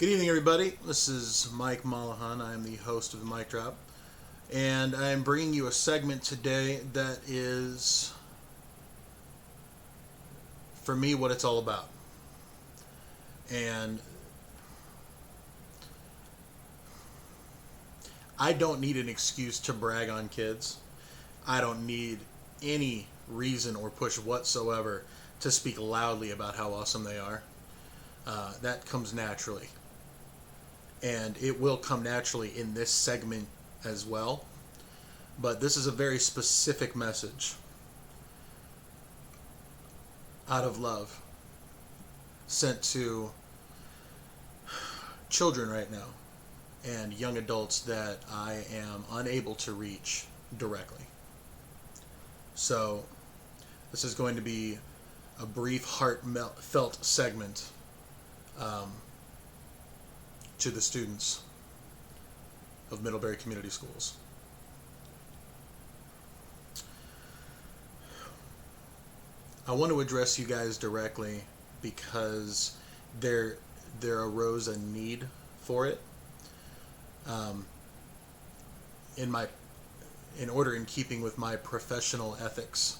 Good evening, everybody. This is Mike Mollahan. I am the host of the Mic Drop, and I am bringing you a segment today that is, for me, what it's all about. And I don't need an excuse to brag on kids. I don't need any reason or push whatsoever to speak loudly about how awesome they are. That comes naturally. And it will come naturally in this segment as well. But this is a very specific message out of love sent to children right now and young adults that I am unable to reach directly. So this is going to be a brief, heartfelt segment to the students of Middlebury Community Schools. I want to address you guys directly because there arose a need for it. In keeping with my professional ethics,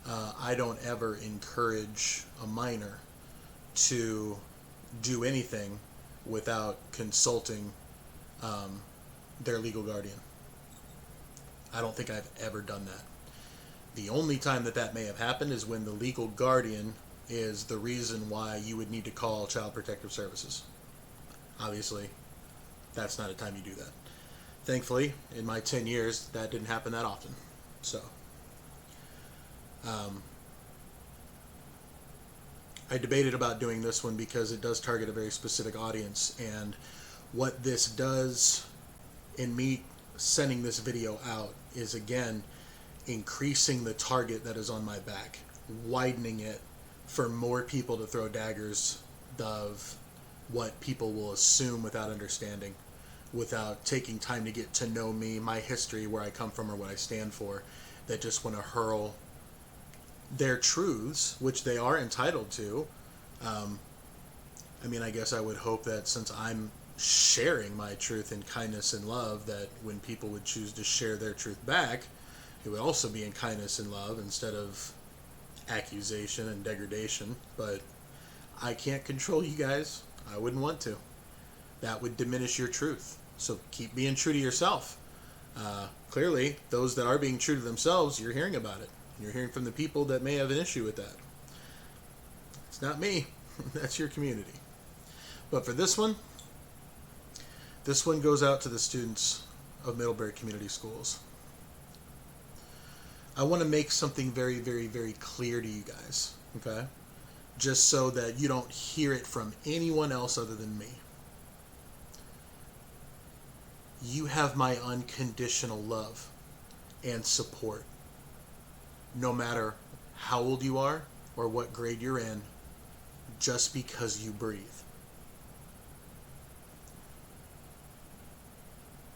I don't ever encourage a minor to do anything without consulting their legal guardian. I don't think I've ever done that. The only time that may have happened is when the legal guardian is the reason why you would need to call Child Protective Services. Obviously, that's not a time you do that. Thankfully, in my 10 years, that didn't happen that often. So, I debated about doing this one because it does target a very specific audience, and what this does in me sending this video out is, again, increasing the target that is on my back, widening it for more people to throw daggers of what people will assume without understanding, without taking time to get to know me, my history, where I come from, or what I stand for, that just want to hurl their truths, which they are entitled to. I guess I would hope that since I'm sharing my truth in kindness and love, that when people would choose to share their truth back, it would also be in kindness and love instead of accusation and degradation. But I can't control you guys. I wouldn't want to. That would diminish your truth. So keep being true to yourself. Clearly, those that are being true to themselves, you're hearing about it. You're hearing from the people that may have an issue with that. It's not me. That's your community. But for this one goes out to the students of Middlebury Community Schools. I want to make something very, very, very clear to you guys, okay? Just so that you don't hear it from anyone else other than me. You have my unconditional love and support, no matter how old you are or what grade you're in, just because you breathe.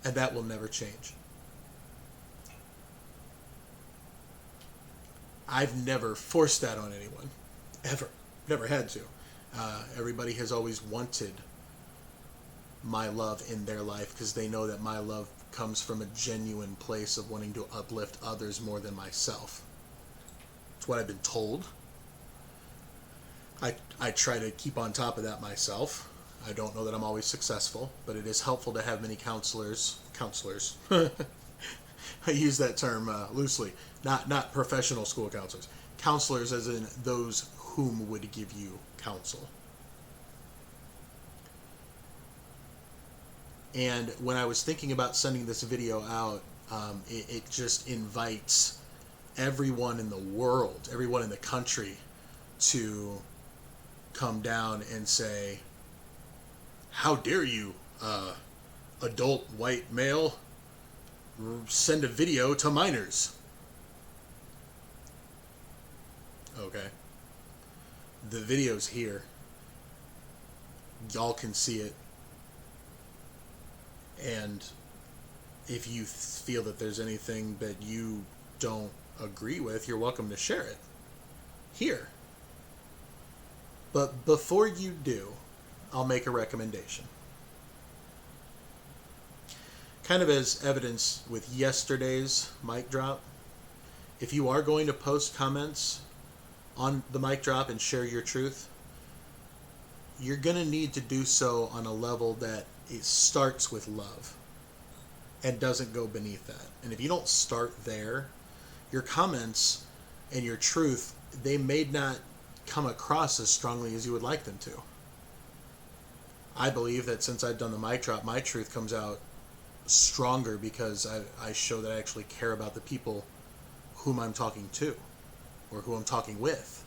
And that will never change. I've never forced that on anyone, ever. Never had to. Everybody has always wanted my love in their life because they know that my love comes from a genuine place of wanting to uplift others more than myself. It's what I've been told. I try to keep on top of that myself. I don't know that I'm always successful, but it is helpful to have many counselors. I use that term loosely. Not professional school counselors. Counselors as in those whom would give you counsel. And when I was thinking about sending this video out, it just invites everyone in the world, everyone in the country, to come down and say, how dare you, adult white male, send a video to minors? Okay. The video's here. Y'all can see it. And if you feel that there's anything that you don't agree with, you're welcome to share it here. But before you do, I'll make a recommendation. Kind of as evidence with yesterday's mic drop, if you are going to post comments on the mic drop and share your truth, you're going to need to do so on a level that it starts with love and doesn't go beneath that. And if you don't start there, your comments and your truth, they may not come across as strongly as you would like them to. I believe that since I've done the mic drop, my truth comes out stronger because I show that I actually care about the people whom I'm talking to, or who I'm talking with,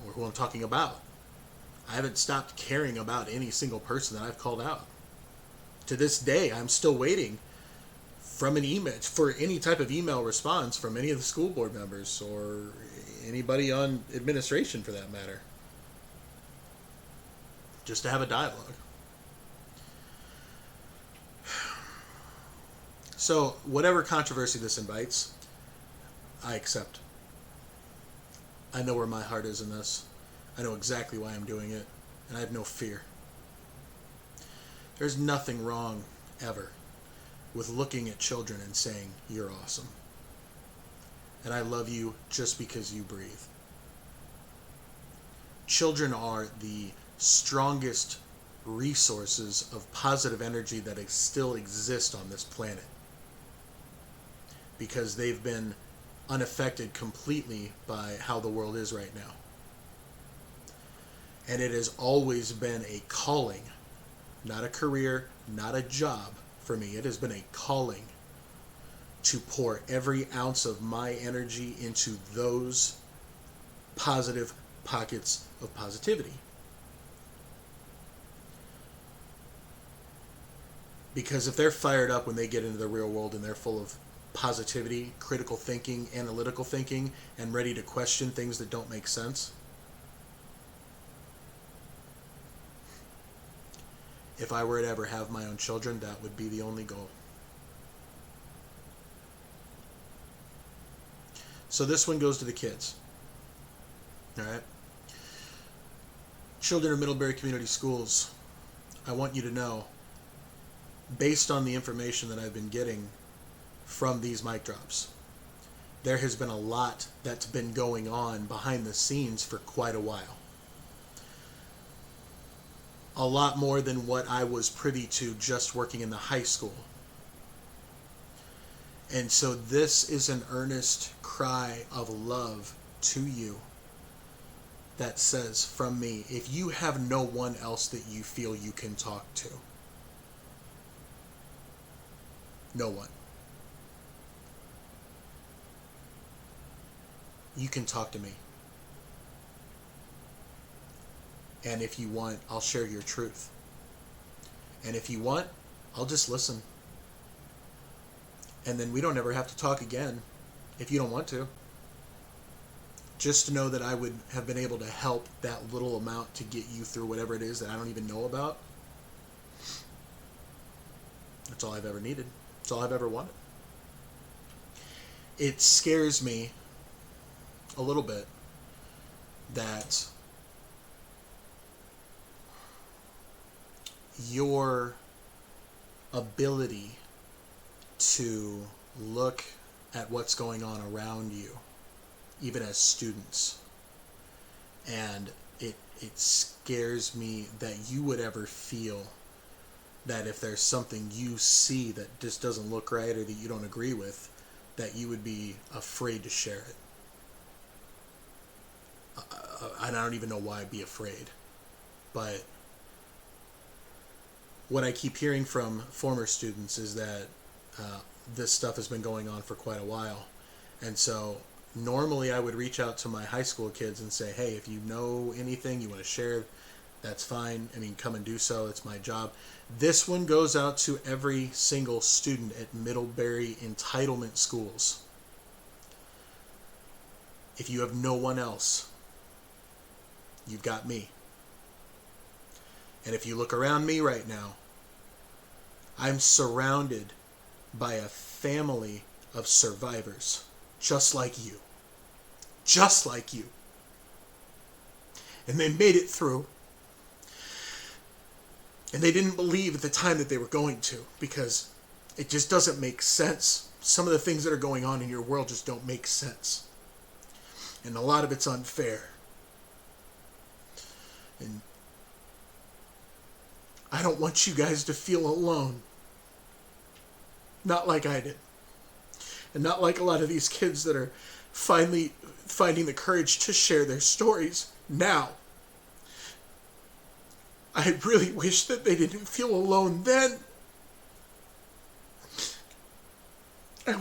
or who I'm talking about. I haven't stopped caring about any single person that I've called out. To this day, I'm still waiting from an email, for any type of email response from any of the school board members or anybody on administration for that matter, just to have a dialogue. So whatever controversy this invites, I accept. I know where my heart is in this. I know exactly why I'm doing it, and I have no fear. There's nothing wrong, ever, with looking at children and saying, "You're awesome. And I love you just because you breathe." Children are the strongest resources of positive energy that still exist on this planet, because they've been unaffected completely by how the world is right now. And it has always been a calling, not a career, not a job for me. It has been a calling to pour every ounce of my energy into those positive pockets of positivity. Because if they're fired up when they get into the real world and they're full of positivity, critical thinking, analytical thinking, and ready to question things that don't make sense, if I were to ever have my own children, that would be the only goal. So this one goes to the kids. All right? Children of Middlebury Community Schools, I want you to know, based on the information that I've been getting from these mic drops, there has been a lot that's been going on behind the scenes for quite a while. A lot more than what I was privy to just working in the high school. And so this is an earnest cry of love to you that says from me, if you have no one else that you feel you can talk to, no one, you can talk to me. And if you want, I'll share your truth. And if you want, I'll just listen. And then we don't ever have to talk again if you don't want to. Just to know that I would have been able to help that little amount to get you through whatever it is that I don't even know about. That's all I've ever needed. That's all I've ever wanted. It scares me a little bit that your ability to look at what's going on around you, even as students, and it scares me that you would ever feel that if there's something you see that just doesn't look right or that you don't agree with, that you would be afraid to share it. And I don't even know why I'd be afraid. But what I keep hearing from former students is that this stuff has been going on for quite a while. And so normally I would reach out to my high school kids and say, hey, if you know anything you want to share, that's fine. I mean, come and do so. It's my job. This one goes out to every single student at Middlebury Entitlement Schools. If you have no one else, you've got me. And if you look around me right now, I'm surrounded by a family of survivors, just like you. Just like you. And they made it through. And they didn't believe at the time that they were going to, because it just doesn't make sense. Some of the things that are going on in your world just don't make sense. And a lot of it's unfair. And I don't want you guys to feel alone. Not like I did. And not like a lot of these kids that are finally finding the courage to share their stories now. I really wish that they didn't feel alone then. I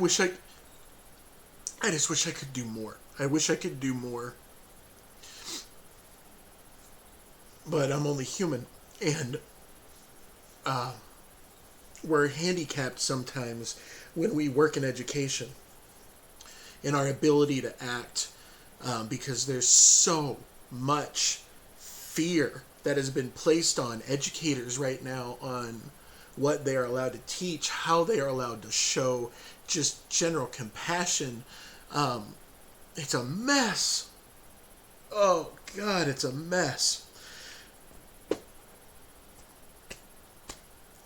just wish I could do more. I wish I could do more. But I'm only human. And we're handicapped sometimes when we work in education in our ability to act, because there's so much fear that has been placed on educators right now on what they are allowed to teach, how they are allowed to show just general compassion. It's a mess. Oh God, it's a mess.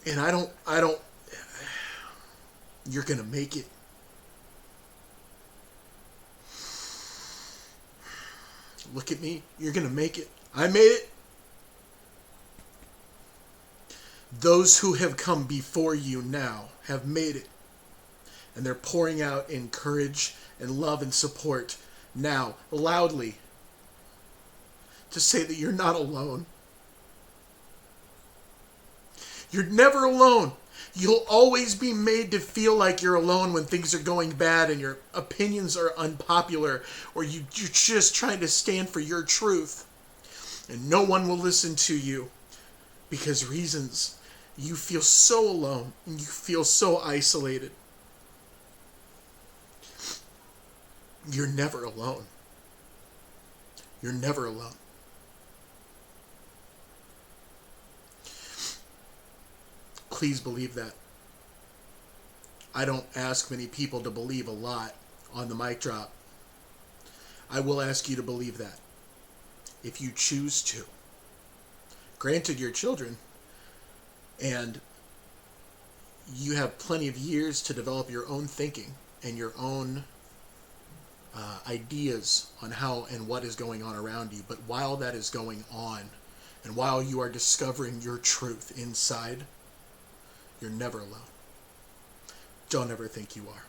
And I don't, you're going to make it. Look at me. You're going to make it. I made it. Those who have come before you now have made it. And they're pouring out in courage and love and support now, loudly, to say that you're not alone. You're never alone. You'll always be made to feel like you're alone when things are going bad and your opinions are unpopular, or you're just trying to stand for your truth. And no one will listen to you because reasons you feel so alone and you feel so isolated. You're never alone. You're never alone. Please believe that. I don't ask many people to believe a lot on the mic drop. I will ask you to believe that, if you choose to. Granted, you're children, and you have plenty of years to develop your own thinking and your own ideas on how and what is going on around you. But while that is going on, and while you are discovering your truth inside, you're never alone. Don't ever think you are.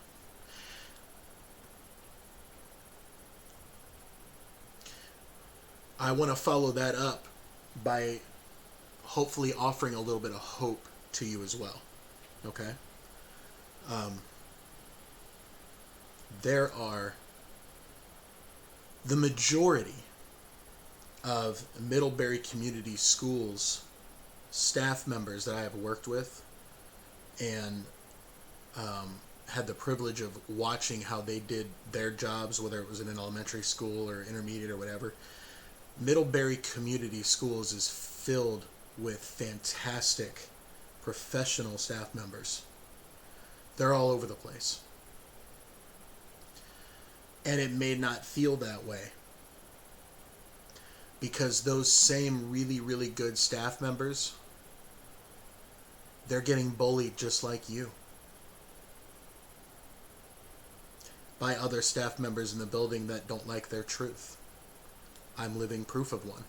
I want to follow that up by hopefully offering a little bit of hope to you as well. Okay? There are the majority of Middlebury Community Schools staff members that I have worked with and had the privilege of watching how they did their jobs, whether it was in an elementary school or intermediate or whatever. Middlebury Community Schools is filled with fantastic professional staff members. They're all over the place. And it may not feel that way, because those same really, really good staff members, they're getting bullied just like you by other staff members in the building that don't like their truth. I'm living proof of one.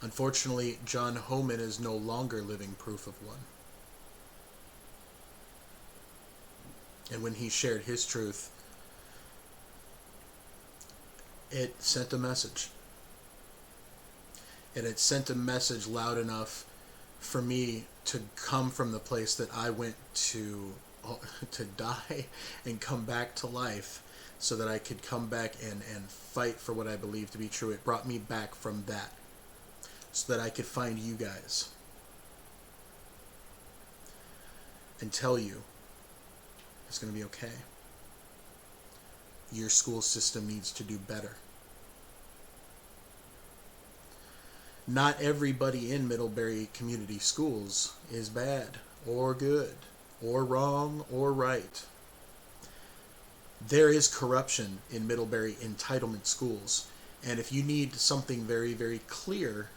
Unfortunately, John Homan is no longer living proof of one. And when he shared his truth, it sent a message. And it sent a message loud enough for me to come from the place that I went to die and come back to life, so that I could come back and fight for what I believe to be true. It brought me back from that, so that I could find you guys and tell you it's going to be okay. Your school system needs to do better. Not everybody in Middlebury Community Schools is bad or good or wrong or right. There is corruption in Middlebury Entitlement schools. And if you need something very, very clear,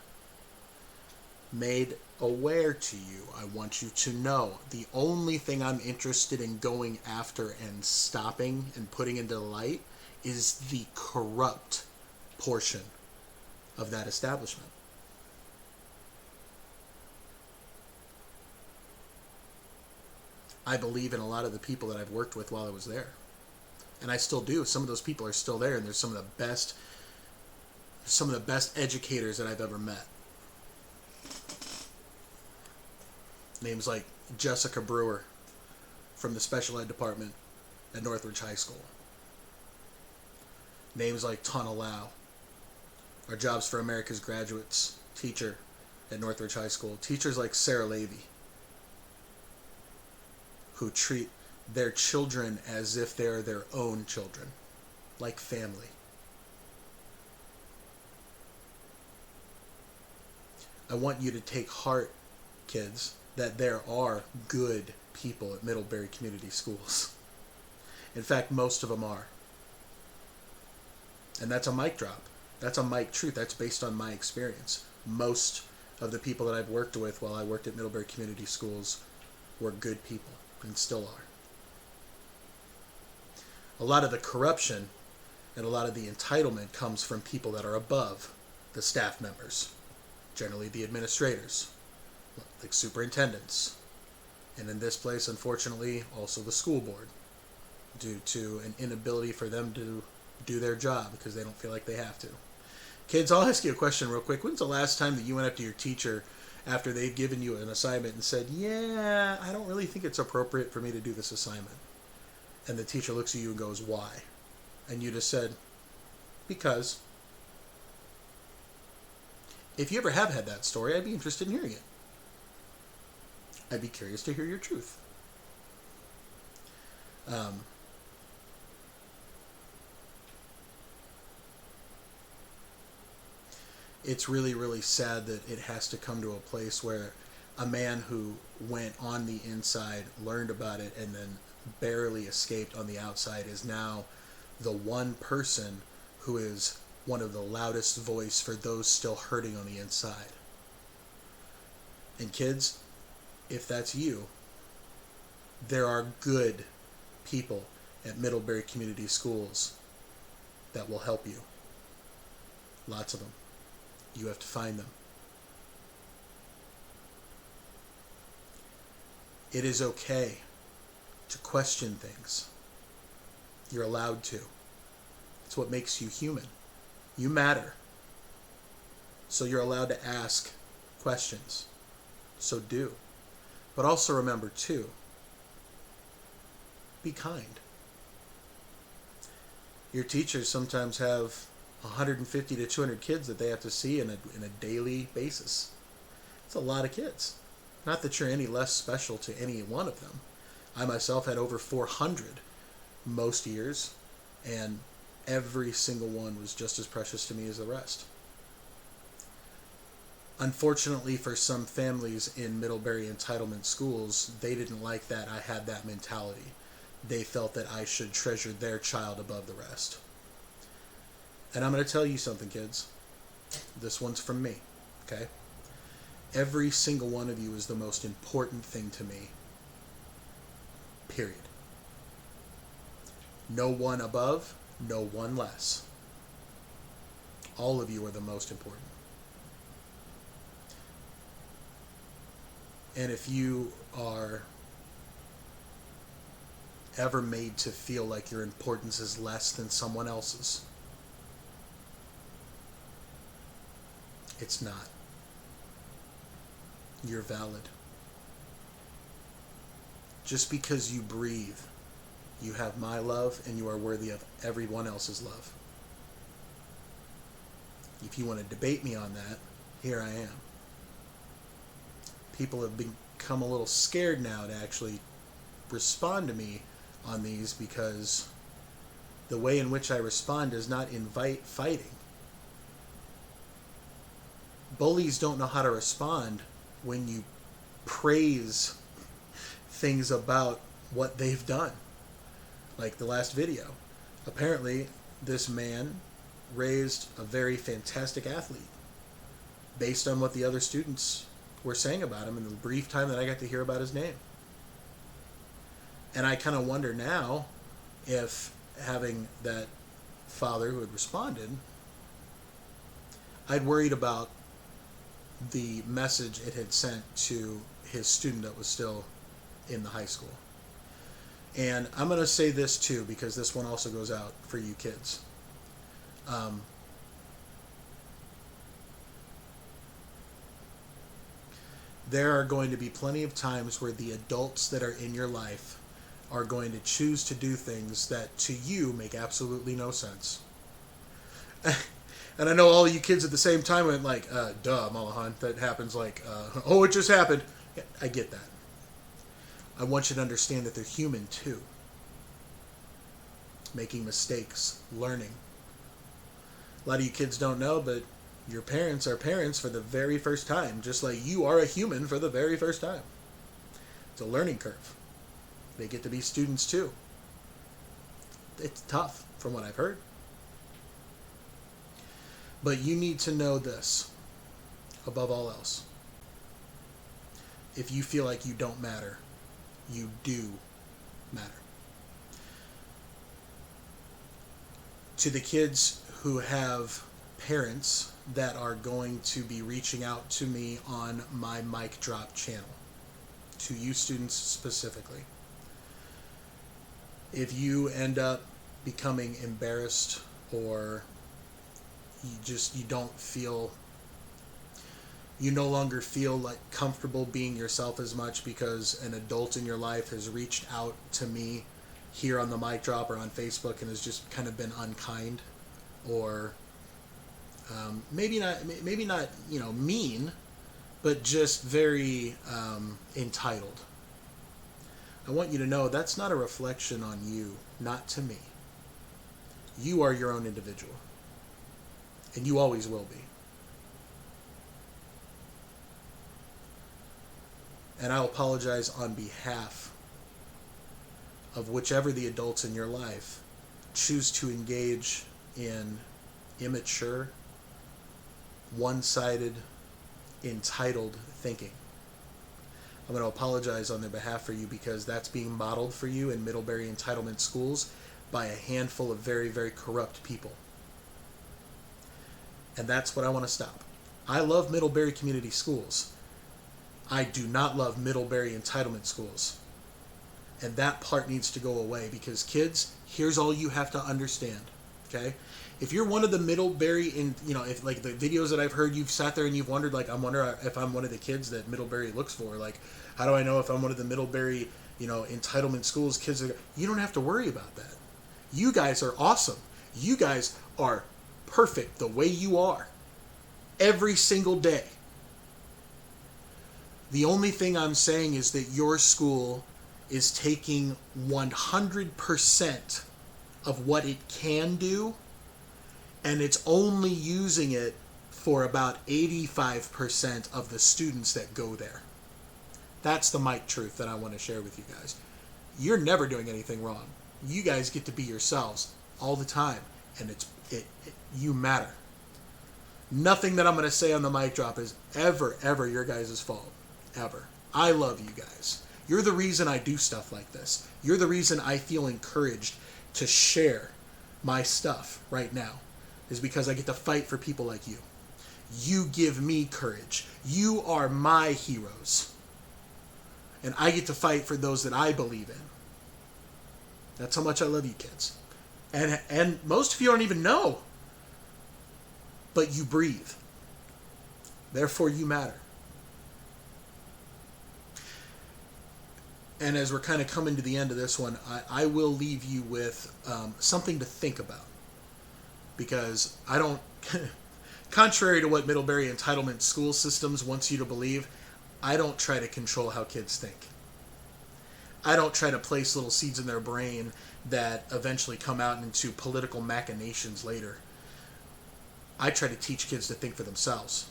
made aware to you. I want you to know the only thing I'm interested in going after and stopping and putting into light is the corrupt portion of that establishment. I believe in a lot of the people that I've worked with while I was there. And I still do. Some of those people are still there, and they're some of the best educators that I've ever met. Names like Jessica Brewer from the special ed department at Northridge High School. Names like Tana Lau, our Jobs for America's Graduates teacher at Northridge High School. Teachers like Sarah Levy, who treat their children as if they're their own children, like family. I want you to take heart, kids, that there are good people at Middlebury Community Schools. In fact, most of them are. And that's a mic drop. That's a mic truth. That's based on my experience. Most of the people that I've worked with while I worked at Middlebury Community Schools were good people and still are. A lot of the corruption and a lot of the entitlement comes from people that are above the staff members, generally the administrators, like superintendents, and in this place, unfortunately, also the school board, due to an inability for them to do their job because they don't feel like they have to. Kids, I'll ask you a question real quick. When's the last time that you went up to your teacher after they've given you an assignment and said, yeah, I don't really think it's appropriate for me to do this assignment? And the teacher looks at you and goes, why? And you just said, because. If you ever have had that story, I'd be interested in hearing it. I'd be curious to hear your truth. It's really, really sad that it has to come to a place where a man who went on the inside, learned about it, and then barely escaped on the outside is now the one person who is one of the loudest voice for those still hurting on the inside. And kids, if that's you, there are good people at Middlebury Community Schools that will help you. Lots of them. You have to find them. It is okay to question things. You're allowed to. It's what makes you human. You matter. So you're allowed to ask questions. So do. But also remember, too, be kind. Your teachers sometimes have 150 to 200 kids that they have to see in a daily basis. It's a lot of kids. Not that you're any less special to any one of them. I myself had over 400 most years, and every single one was just as precious to me as the rest. Unfortunately, for some families in Middlebury Entitlement schools, they didn't like that I had that mentality. They felt that I should treasure their child above the rest. And I'm going to tell you something, kids. This one's from me, okay? Every single one of you is the most important thing to me. Period. No one above, no one less. All of you are the most important. And if you are ever made to feel like your importance is less than someone else's, it's not. You're valid. Just because you breathe, you have my love and you are worthy of everyone else's love. If you want to debate me on that, here I am. People have become a little scared now to actually respond to me on these because the way in which I respond does not invite fighting. Bullies don't know how to respond when you praise things about what they've done. Like the last video. Apparently, this man raised a very fantastic athlete based on what the other students were saying about him in the brief time that I got to hear about his name. And I kind of wonder now if having that father who had responded, I'd worried about the message it had sent to his student that was still in the high school. And I'm going to say this too, because this one also goes out for you kids. There are going to be plenty of times where the adults that are in your life are going to choose to do things that to you make absolutely no sense. And I know all of you kids at the same time went like, duh, Malahan, that happens like, oh, it just happened. Yeah, I get that. I want you to understand that they're human too. Making mistakes, learning. A lot of you kids don't know, but your parents are parents for the very first time, just like you are a human for the very first time. It's a learning curve. They get to be students too. It's tough, from what I've heard. But you need to know this, above all else. If you feel like you don't matter, you do matter. To the kids who have parents that are going to be reaching out to me on my Mic Drop channel, to you students specifically, if you end up becoming embarrassed or you no longer feel like comfortable being yourself as much because an adult in your life has reached out to me here on the Mic Drop or on Facebook and has just kind of been unkind, or maybe not mean, but just very entitled. I want you to know that's not a reflection on you, not to me. You are your own individual, and you always will be. And I'll apologize on behalf of whichever the adults in your life choose to engage in immature, one-sided, entitled thinking. I'm going to apologize on their behalf for you, because that's being modeled for you in Middlebury Entitlement schools by a handful of very, very corrupt people. And that's what I want to stop. I love Middlebury Community Schools. I do not love Middlebury Entitlement schools. And that part needs to go away, because kids, here's all you have to understand, okay? If you're one of the Middlebury, if like the videos that I've heard, you've sat there and you've wondered, like, I wonder if I'm one of the kids that Middlebury looks for. Like, how do I know if I'm one of the Middlebury, entitlement schools kids? You don't have to worry about that. You guys are awesome. You guys are perfect the way you are. Every single day. The only thing I'm saying is that your school is taking 100% of what it can do, and it's only using it for about 85% of the students that go there. That's the mic truth that I want to share with you guys. You're never doing anything wrong. You guys get to be yourselves all the time, and you matter. Nothing that I'm going to say on the Mic Drop is ever your guys' fault. Ever. I love you guys. You're the reason I do stuff like this. You're the reason I feel encouraged to share my stuff right now, is because I get to fight for people like you. You give me courage. You are my heroes. And I get to fight for those that I believe in. That's how much I love you kids. And most of you don't even know. But you breathe. Therefore you matter. And as we're kind of coming to the end of this one, I will leave you with something to think about. Because I don't, contrary to what Middlebury Entitlement School Systems wants you to believe, I don't try to control how kids think. I don't try to place little seeds in their brain that eventually come out into political machinations later. I try to teach kids to think for themselves,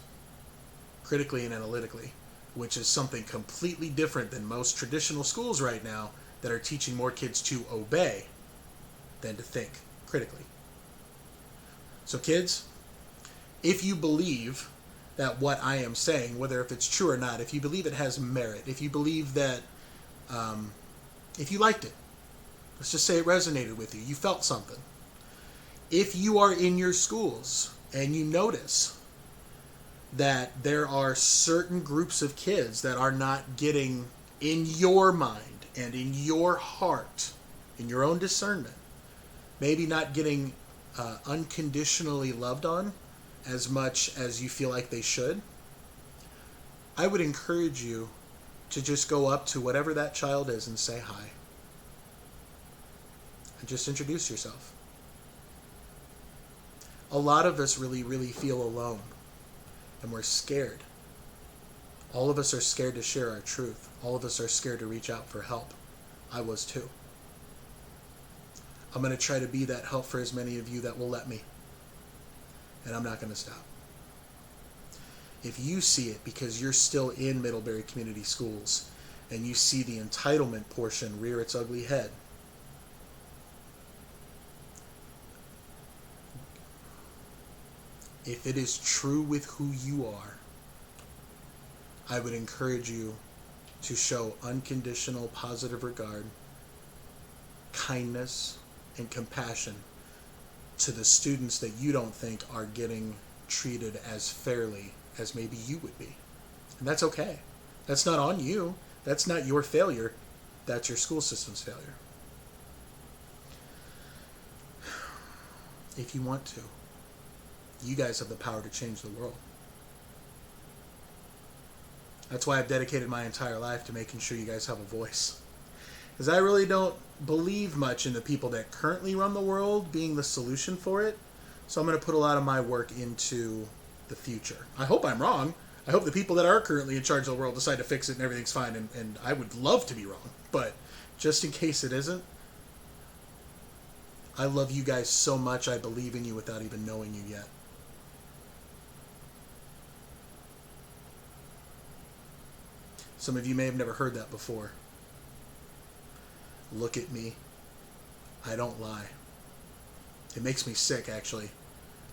critically and analytically, which is something completely different than most traditional schools right now that are teaching more kids to obey than to think critically. So kids, if you believe that what I am saying, whether if it's true or not, if you believe it has merit, if you believe that, if you liked it, let's just say it resonated with you, you felt something. If you are in your schools and you notice that there are certain groups of kids that are not getting, in your mind and in your heart, in your own discernment, maybe not getting unconditionally loved on as much as you feel like they should, I would encourage you to just go up to whatever that child is and say hi. And just introduce yourself. A lot of us really, really feel alone. And we're scared. All of us are scared to share our truth. All of us are scared to reach out for help. I was too. I'm going to try to be that help for as many of you that will let me. And I'm not going to stop. If you see it because you're still in Middlebury Community Schools and you see the entitlement portion rear its ugly head, if it is true with who you are, I would encourage you to show unconditional positive regard, kindness, and compassion to the students that you don't think are getting treated as fairly as maybe you would be. And that's okay. That's not on you. That's not your failure. That's your school system's failure. If you want to, you guys have the power to change the world. That's why I've dedicated my entire life to making sure you guys have a voice. Because I really don't believe much in the people that currently run the world being the solution for it. So I'm going to put a lot of my work into the future. I hope I'm wrong. I hope the people that are currently in charge of the world decide to fix it and everything's fine. And I would love to be wrong. But just in case it isn't, I love you guys so much I believe in you without even knowing you yet. Some of you may have never heard that before. Look at me. I don't lie. It makes me sick, actually.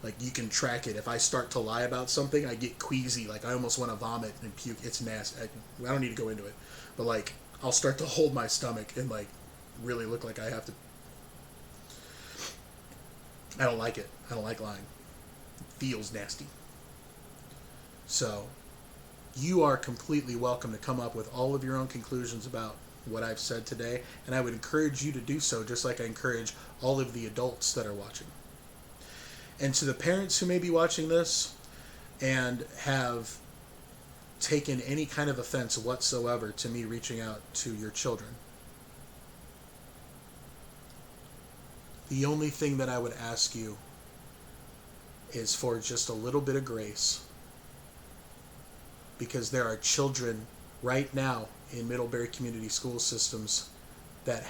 Like, you can track it. If I start to lie about something, I get queasy. Like, I almost want to vomit and puke. It's nasty. I don't need to go into it. But, like, I'll start to hold my stomach and, like, really look like I have to. I don't like it. I don't like lying. It feels nasty. So, you are completely welcome to come up with all of your own conclusions about what I've said today, and I would encourage you to do so, just like I encourage all of the adults that are watching. And to the parents who may be watching this and have taken any kind of offense whatsoever to me reaching out to your children, the only thing that I would ask you is for just a little bit of grace, because there are children right now in Middlebury Community School systems that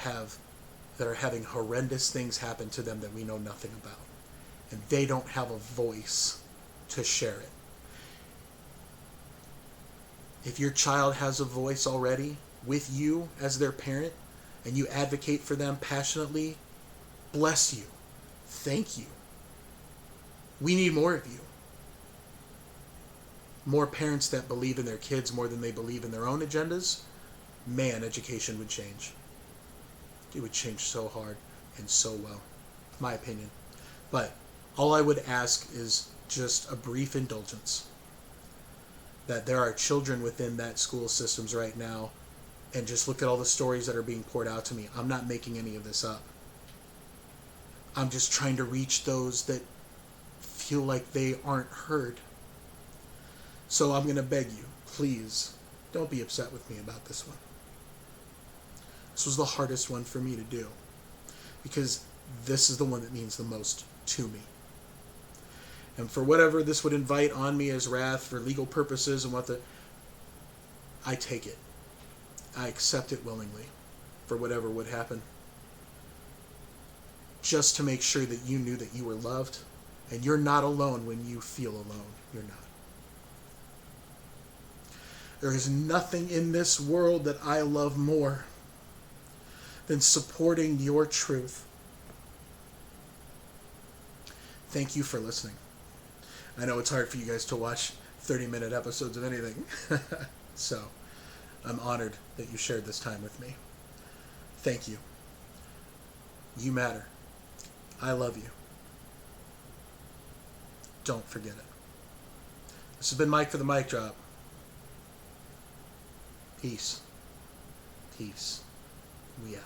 are having horrendous things happen to them that we know nothing about. And they don't have a voice to share it. If your child has a voice already with you as their parent and you advocate for them passionately, bless you. Thank you. We need more of you. More parents that believe in their kids more than they believe in their own agendas. Man, education would change. It would change so hard and so well. My opinion. But all I would ask is just a brief indulgence. That there are children within that school systems right now, and just look at all the stories that are being poured out to me. I'm not making any of this up. I'm just trying to reach those that feel like they aren't heard. So I'm going to beg you, please, don't be upset with me about this one. This was the hardest one for me to do, because this is the one that means the most to me. And for whatever this would invite on me as wrath for legal purposes and I take it. I accept it willingly for whatever would happen. Just to make sure that you knew that you were loved, and you're not alone when you feel alone. You're not. There is nothing in this world that I love more than supporting your truth. Thank you for listening. I know it's hard for you guys to watch 30-minute episodes of anything. So I'm honored that you shared this time with me. Thank you. You matter. I love you. Don't forget it. This has been Mike for the Mic Drop. Peace. Peace. We out.